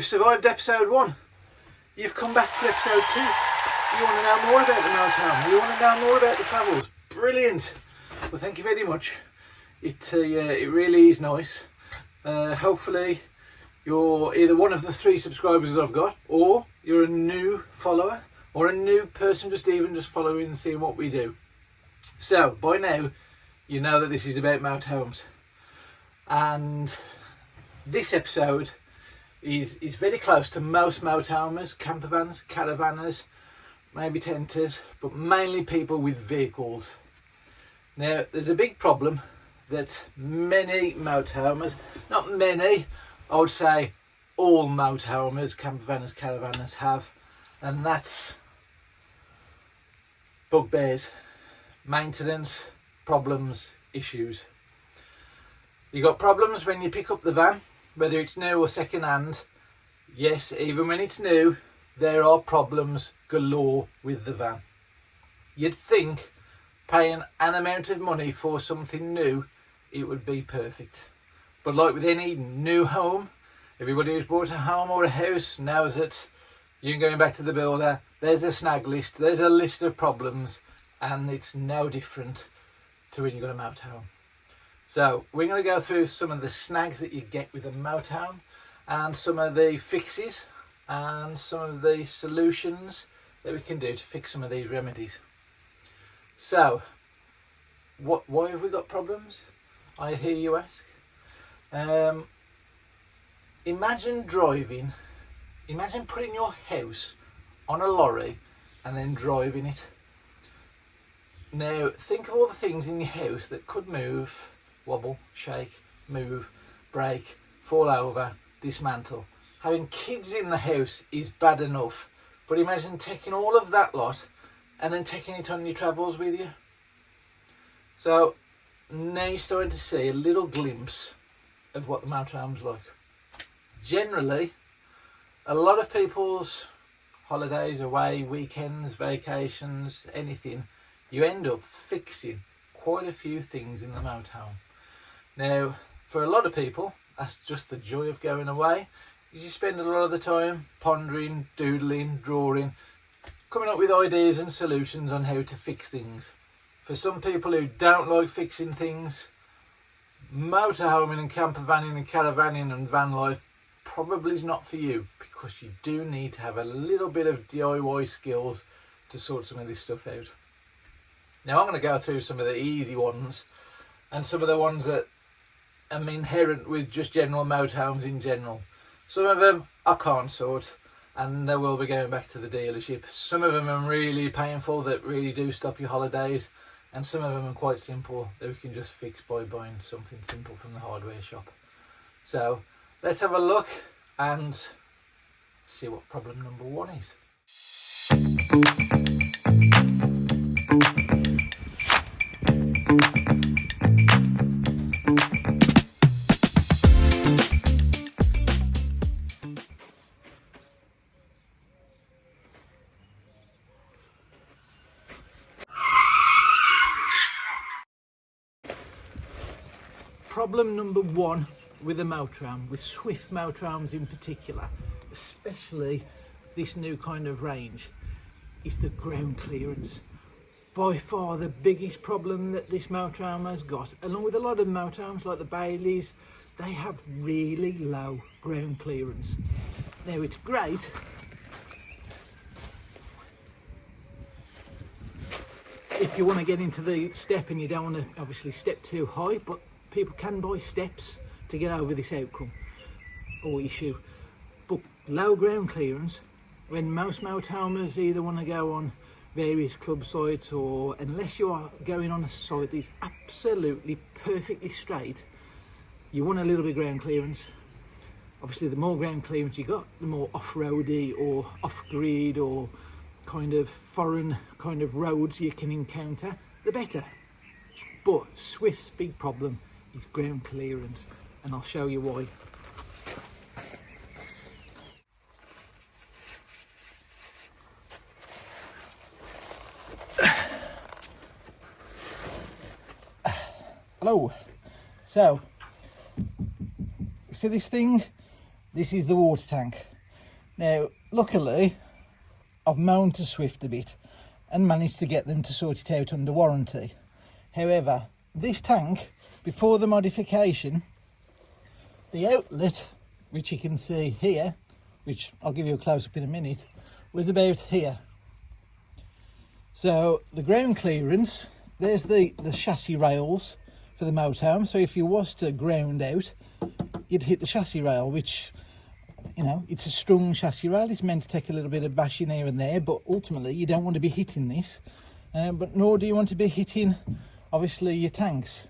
You've survived episode 1. You've come back for episode 2. You want to know more about the motorhome. You want to know more about the travels. Brilliant. Well, thank you very much. It really is nice. Hopefully you're either one of the 3 subscribers I've got, or you're a new follower, or a new person just following and seeing what we do. So by now you know that this is about motorhomes, and this episode is very close to most motorhomers, campervans, caravanners, maybe tenters, but mainly people with vehicles. Now there's a big problem that many motorhomers, not many, I would say all motorhomers, campervanners, caravanners have, and that's bugbears, maintenance, problems, issues. You got problems when you pick up the van, whether it's new or second hand. Yes, even when it's new, there are problems galore with the van. You'd think paying an amount of money for something new, it would be perfect. But like with any new home, everybody who's bought a home or a house knows that you're going back to the builder, there's a snag list, there's a list of problems, and it's no different to when you've got a motorhome. So we're going to go through some of the snags that you get with a motorhome, and some of the fixes and some of the solutions that we can do to fix some of these remedies. So why have we got problems, I hear you ask? Imagine putting your house on a lorry and then driving it. Now think of all the things in your house that could move, wobble, shake, move, break, fall over, dismantle. Having kids in the house is bad enough, but imagine taking all of that lot and then taking it on your travels with you. So now you're starting to see a little glimpse of what the motorhome's like. Generally, a lot of people's holidays, away, weekends, vacations, anything, you end up fixing quite a few things in the motorhome. Now, for a lot of people, that's just the joy of going away. You spend a lot of the time pondering, doodling, drawing, coming up with ideas and solutions on how to fix things. For some people who don't like fixing things, motorhoming and campervanning and caravanning and van life probably is not for you, because you do need to have a little bit of DIY skills to sort some of this stuff out. Now I'm going to go through some of the easy ones and some of the ones that are inherent with just general motorhomes in general. Some of them I can't sort, and they will be going back to the dealership. Some of them are really painful that really do stop your holidays, and some of them are quite simple that we can just fix by buying something simple from the hardware shop. So let's have a look and see what problem number 1 is. Problem number 1 with a motorhome, with Swift motorhomes in particular, especially this new kind of range, is the ground clearance. By far the biggest problem that this motorhome has got, along with a lot of motorhomes like the Baileys, they have really low ground clearance. Now it's great if you want to get into the step and you don't want to obviously step too high, but people can buy steps to get over this outcome or issue. But low ground clearance, when most motorhomers either want to go on various club sites, or unless you are going on a site that's absolutely perfectly straight, you want a little bit of ground clearance. Obviously the more ground clearance you got, the more off-roady or off-grid or kind of foreign kind of roads you can encounter, the better. But Swift's big problem is ground clearance, and I'll show you why. Hello. So, see this thing? This is the water tank. Now, luckily, I've moaned to Swift a bit and managed to get them to sort it out under warranty. However, this tank, before the modification, the outlet, which you can see here, which I'll give you a close-up in a minute, was about here. So the ground clearance, there's the chassis rails for the motorhome. So if you was to ground out, you'd hit the chassis rail, which, you know, it's a strong chassis rail. It's meant to take a little bit of bashing here and there, but ultimately you don't want to be hitting this, but nor do you want to be hitting, obviously, your tanks.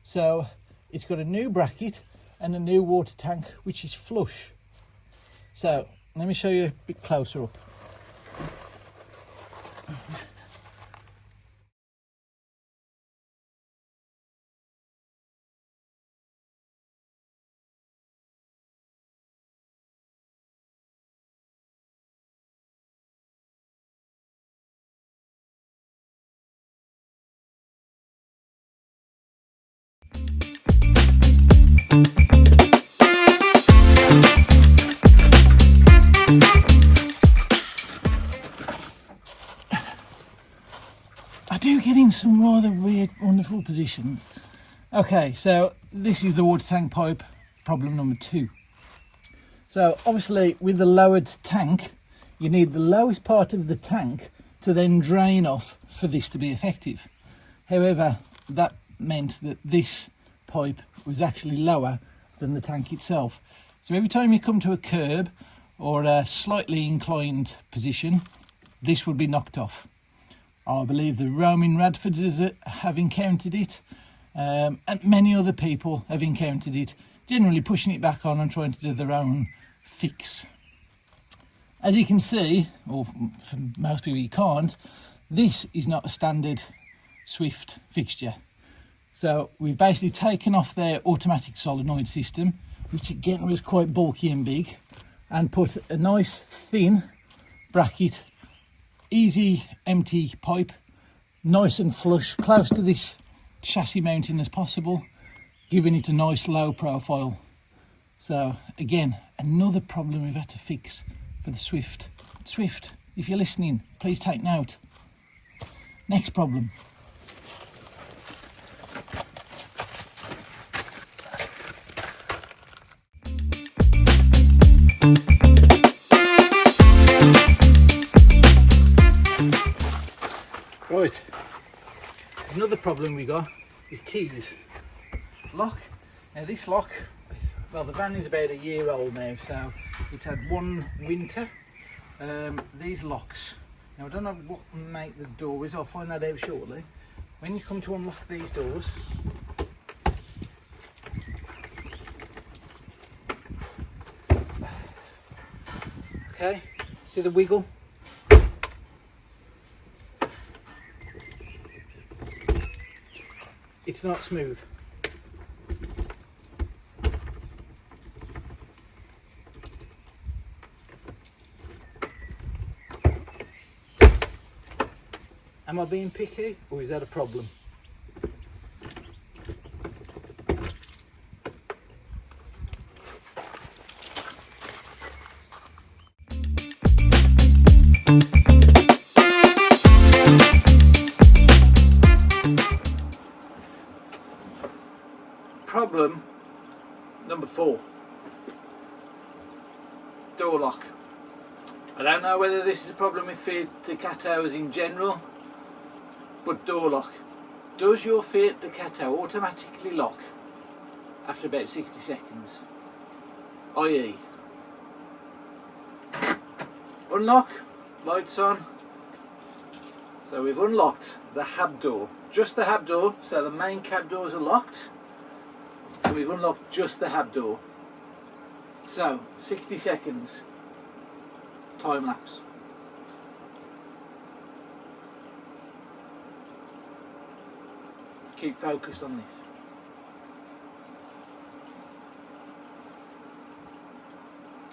So it's got a new bracket and a new water tank, which is flush. So let me show you a bit closer up. I do get in some rather weird, wonderful positions. Okay, so this is the water tank pipe, problem number 2. So obviously with the lowered tank, you need the lowest part of the tank to then drain off for this to be effective. However, that meant that this pipe was actually lower than the tank itself. So every time you come to a curb or a slightly inclined position, this would be knocked off. I believe the roaming Radfords have encountered it, and many other people have encountered it, generally pushing it back on and trying to do their own fix. As you can see, or for most people you can't, this is not a standard Swift fixture. So we've basically taken off their automatic solenoid system, which again was quite bulky and big, and put a nice thin bracket, easy empty pipe, nice and flush, close to this chassis mounting as possible, giving it a nice low profile. So again, another problem we've had to fix for the Swift. Swift, if you're listening, please take note. Next problem. Right, another problem we got is keys. Lock. Now this lock, well, the van is about a year old now, so it's had one winter. These locks, now I don't know what make the door is, I'll find that out shortly. When you come to unlock these doors, okay, see the wiggle? It's not smooth. Am I being picky, or is that a problem? Problem number 4, door lock. I don't know whether this is a problem with Fiat Ducatos in general, but door lock. Does your Fiat Ducato automatically lock after about 60 seconds? i.e., unlock, lights on. So we've unlocked the hab door, just the hab door, so the main cab doors are locked. We've unlocked just the hab door. So 60 seconds time lapse. Keep focused on this.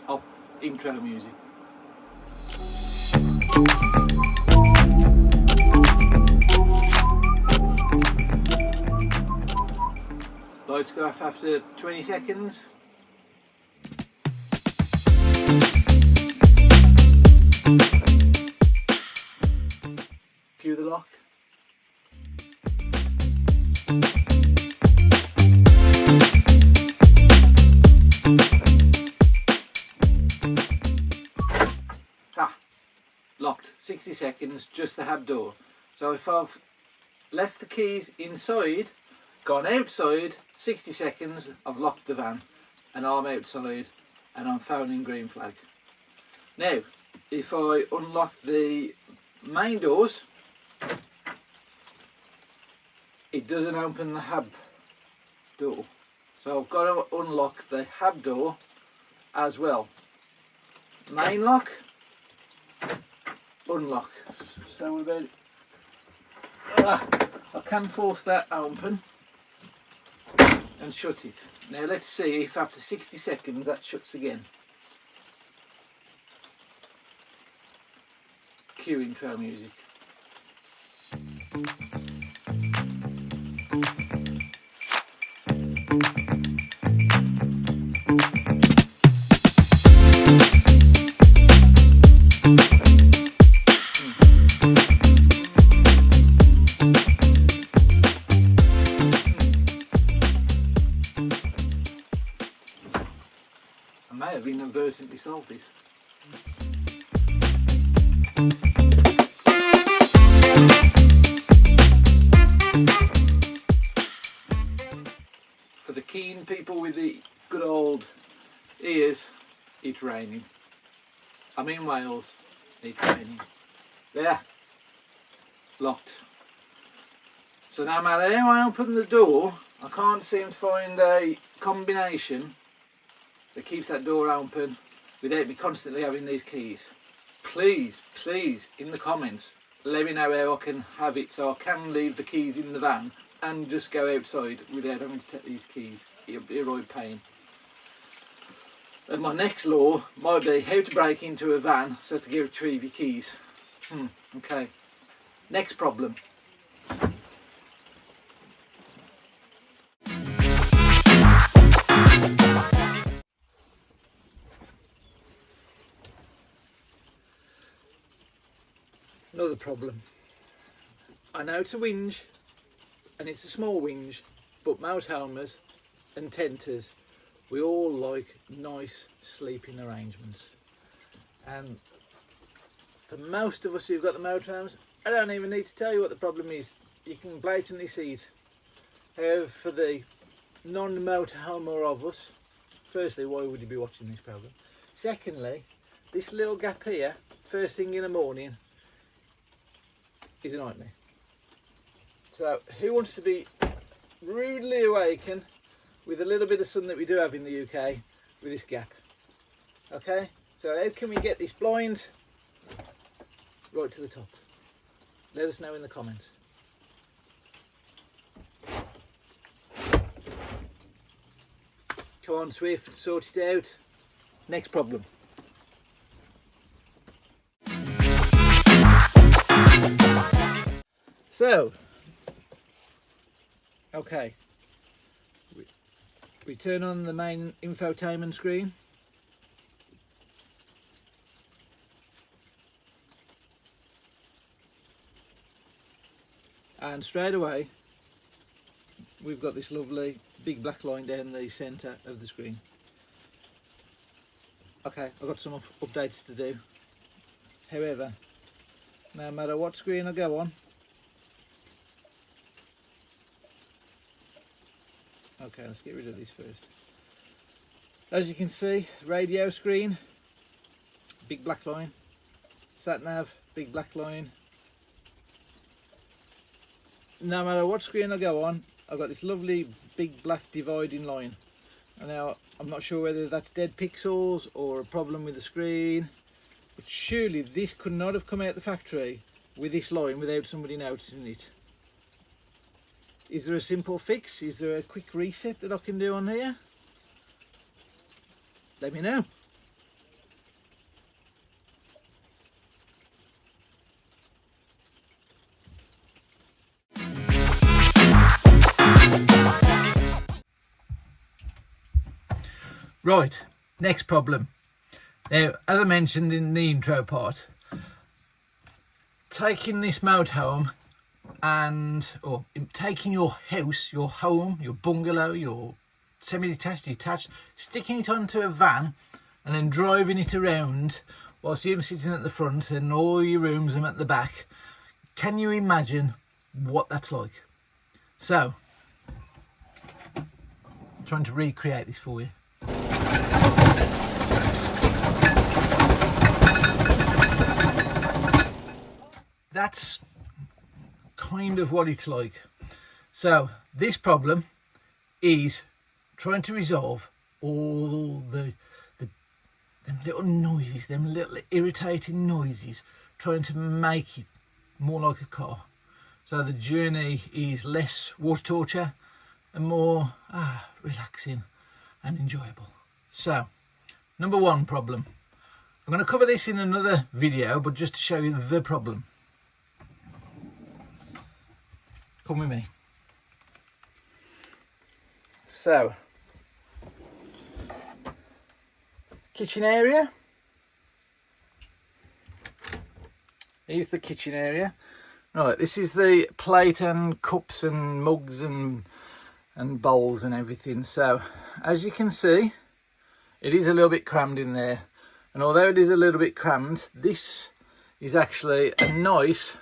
Oh, intro music. Lights go off after 20 seconds. Cue the lock. Locked. 60 seconds, just the hab door. So if I've left the keys inside, gone outside, 60 seconds, I've locked the van and I'm outside and I'm phoning green flag. Now, if I unlock the main doors, it doesn't open the hab door. So I've got to unlock the hab door as well. Main lock, unlock. So we're about, I can force that open and shut it. Now let's see if after 60 seconds that shuts again. Cue intro music. I may have inadvertently solved this. For the keen people with the good old ears, it's raining. I'm in Wales, it's raining. There, locked. So no matter how I open the door, I can't seem to find a combination that keeps that door open without me constantly having these keys. Please, please, in the comments, let me know how I can have it so I can leave the keys in the van and just go outside without having to take these keys. It'll be a right pain. And my next law might be how to break into a van so to go retrieve your keys. Okay. Next problem. Another problem. I know it's a whinge, and it's a small whinge, but motorhomers and tenters, we all like nice sleeping arrangements. And for most of us who've got the motorhomes, I don't even need to tell you what the problem is. You can blatantly see it. However, for the non-motorhomer of us, firstly, why would you be watching this program? Secondly, this little gap here, first thing in the morning, is a nightmare. So who wants to be rudely awakened with a little bit of sun that we do have in the UK with this gap? Okay, so how can we get this blind right to the top? Let us know in the comments. Come on Swift, sort it out. Next problem. So, okay, we turn on the main infotainment screen. And straight away, we've got this lovely big black line down the centre of the screen. Okay, I've got some updates to do. However, no matter what screen I go on, okay, let's get rid of this first. As you can see, radio screen, big black line. Sat nav, big black line. No matter what screen I go on, I've got this lovely big black dividing line. And now I'm not sure whether that's dead pixels or a problem with the screen, but surely this could not have come out the factory with this line without somebody noticing it. Is there a simple fix? Is there a quick reset that I can do on here? Let me know. Right, next problem. Now, as I mentioned in the intro part, taking this motorhome or taking your house, your home, your bungalow, your semi-detached, detached, sticking it onto a van and then driving it around whilst you're sitting at the front and all your rooms are at the back. Can you imagine what that's like? So, I'm trying to recreate this for you. That's kind of what it's like. So this problem is trying to resolve all them little noises, them little irritating noises, trying to make it more like a car. So the journey is less water torture and more relaxing and enjoyable. So, number one problem. I'm going to cover this in another video, but just to show you the problem. Come with me. So, kitchen area. Here's the kitchen area. Right, this is the plate and cups and mugs and bowls and everything. So, as you can see, it is a little bit crammed in there. And although it is a little bit crammed, this is actually a nice,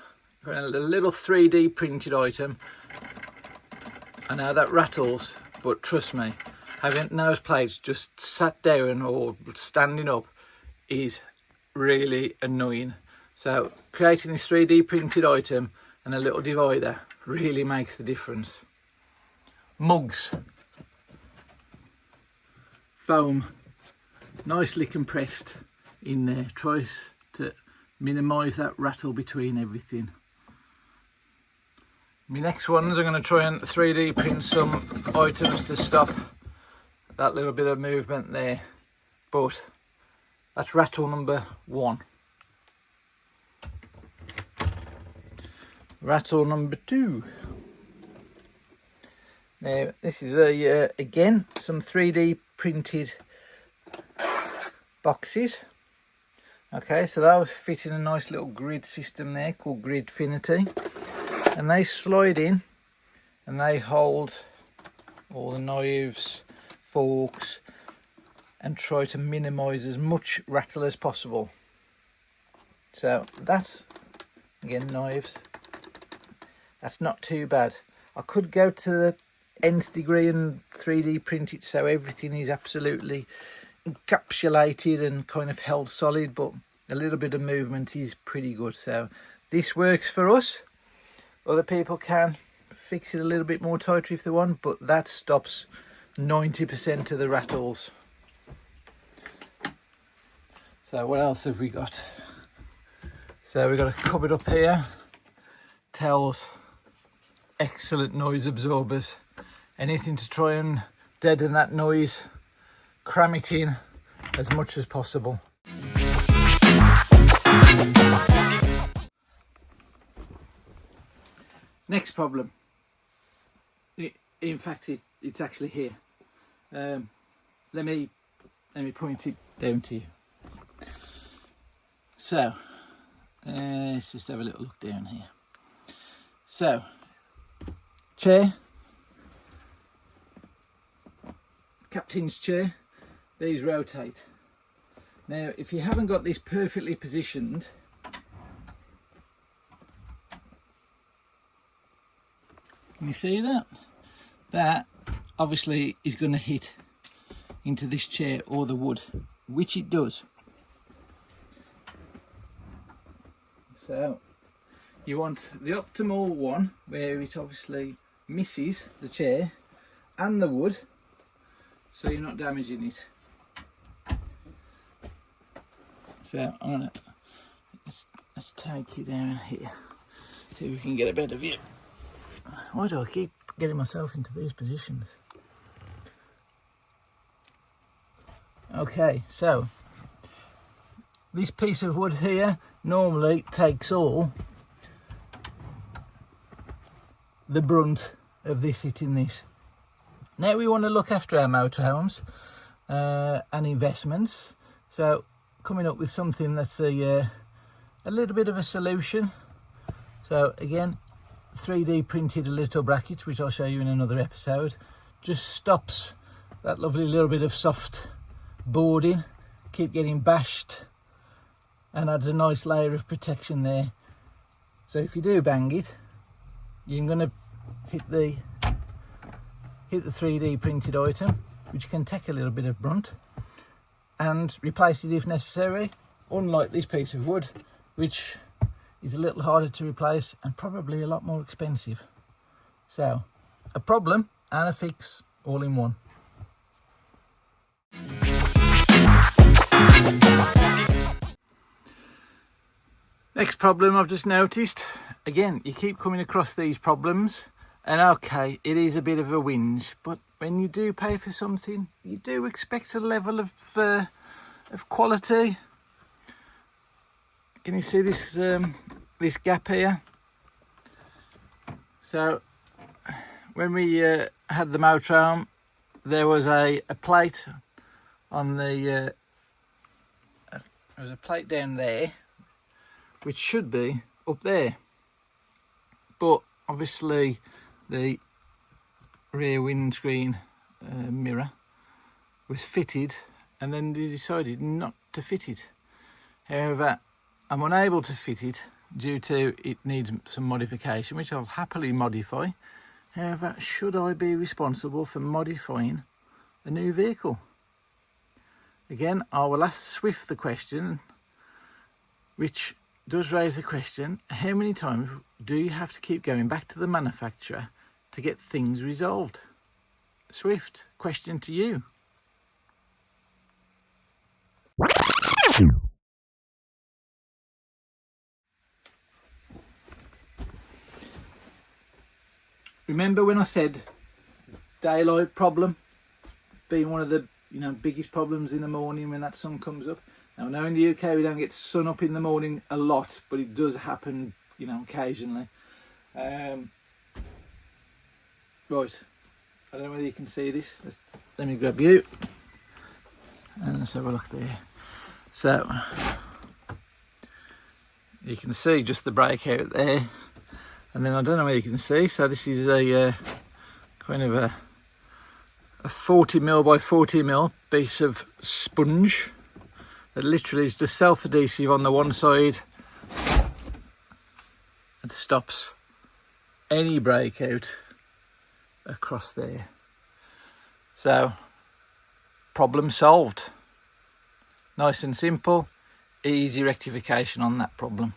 a little 3D printed item. I know that rattles, but trust me, having those plates just sat down or standing up is really annoying. So creating this 3D printed item and a little divider really makes the difference. Mugs, foam, nicely compressed in there, tries to minimise that rattle between everything. My next ones, I'm going to try and 3D print some items to stop that little bit of movement there, but that's rattle number one. Rattle number two. Now this is again some 3D printed boxes. Okay, so that was fit in a nice little grid system there called Gridfinity, and they slide in and they hold all the knives, forks, and try to minimize as much rattle as possible. So that's, again, knives. That's not too bad. I could go to the nth degree and 3D print it so everything is absolutely encapsulated and kind of held solid, but a little bit of movement is pretty good. So this works for us. Other people can fix it a little bit more tighter if they want, but that stops 90% of the rattles. So what else have we got? So we've got a cupboard up here. Towels, excellent noise absorbers. Anything to try and deaden that noise, cram it in as much as possible. Next problem. In fact, it's actually here. Let me point it down to you. So let's just have a little look down here. So, chair, captain's chair, these rotate. Now if you haven't got this perfectly positioned, can you see that? That obviously is going to hit into this chair or the wood, which it does. So you want the optimal one where it obviously misses the chair and the wood, so you're not damaging it. So I'm gonna let's take it down here, see if we can get a better view. Why do I keep getting myself into these positions? Okay, so this piece of wood here normally takes all the brunt of this hitting this. Now we want to look after our motorhomes and investments, so coming up with something that's a little bit of a solution So again, 3D printed little brackets, which I'll show you in another episode, just stops that lovely little bit of soft boarding, keep getting bashed, and adds a nice layer of protection there. So if you do bang it, you're going to hit the 3D printed item, which can take a little bit of brunt, and replace it if necessary, unlike this piece of wood, which is a little harder to replace and probably a lot more expensive. So a problem and a fix all in one. Next problem I've just noticed, again, you keep coming across these problems, and okay, it is a bit of a whinge, but when you do pay for something, you do expect a level of quality. Can you see this this gap here? So when we had the motorhome, there was a plate on the there was a plate down there, which should be up there, but obviously the rear windscreen mirror was fitted, and then they decided not to fit it. However, I'm unable to fit it due to it needs some modification, which I'll happily modify. However, should I be responsible for modifying a new vehicle? Again, I will ask Swift the question, which does raise the question, how many times do you have to keep going back to the manufacturer to get things resolved? Swift, question to you. Remember when I said daylight problem being one of the biggest problems in the morning when that sun comes up? Now, I know in the UK we don't get sun up in the morning a lot, but it does happen, occasionally. Right, I don't know whether you can see this. Let me grab you and let's have a look there. So you can see just the breakout there, and then I don't know whether you can see, so this is a kind of a 40mm by 40mm piece of sponge that literally is just self-adhesive on the one side and stops any breakout across there. So problem solved. Nice and simple, easy rectification on that problem.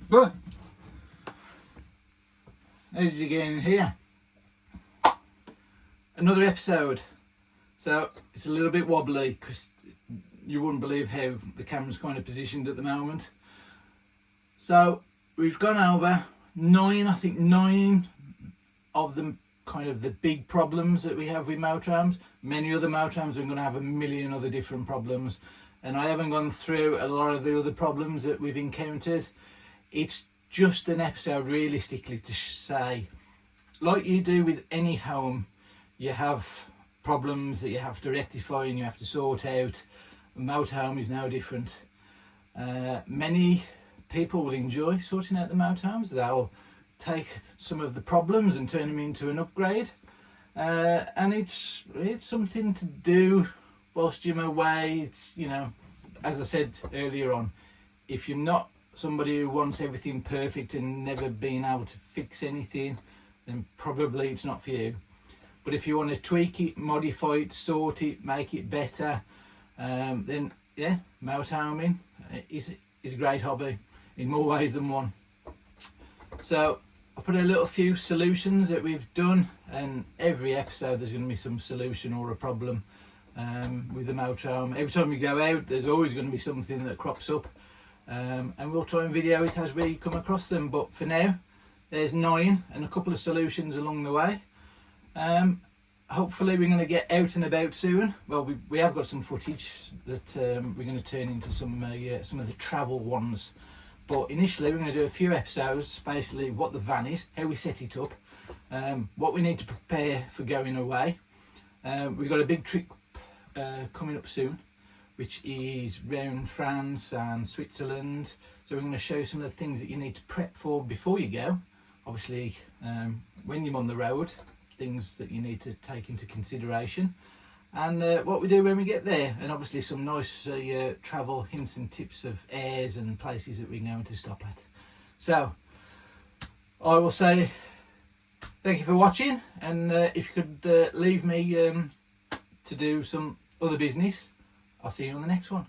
But how did you get in here? Another episode. So it's a little bit wobbly because you wouldn't believe how the camera's kind of positioned at the moment. So we've gone over nine of them, kind of the big problems that we have with motorhomes. Many other motorhomes are going to have a million other different problems, and I haven't gone through a lot of the other problems that we've encountered. It's just an episode realistically to say, like you do with any home, you have problems that you have to rectify and you have to sort out. A motorhome is no different. Many people will enjoy sorting out the motorhomes. They'll take some of the problems and turn them into an upgrade, and it's something to do whilst you're away. It's, as I said earlier on, if you're not somebody who wants everything perfect and never been able to fix anything, then probably it's not for you. But if you want to tweak it, modify it, sort it, make it better, then yeah, motorhoming is a great hobby in more ways than one. So I put a few solutions that we've done, and every episode there's going to be some solution or a problem with the motorhome. Every time you go out, there's always going to be something that crops up, and we'll try and video it as we come across them. But for now, there's 9 and a couple of solutions along the way. Hopefully we're going to get out and about soon. Well, we have got some footage that we're going to turn into some of the travel ones. But initially we're going to do a few episodes, basically what the van is, how we set it up, what we need to prepare for going away. We've got a big trip coming up soon, which is round France and Switzerland. So we're going to show some of the things that you need to prep for before you go. Obviously, when you're on the road, things that you need to take into consideration, and what we do when we get there, and obviously some nice travel hints and tips of airs and places that we're going to stop at. So I will say thank you for watching, and if you could leave me to do some other business, I'll see you on the next one.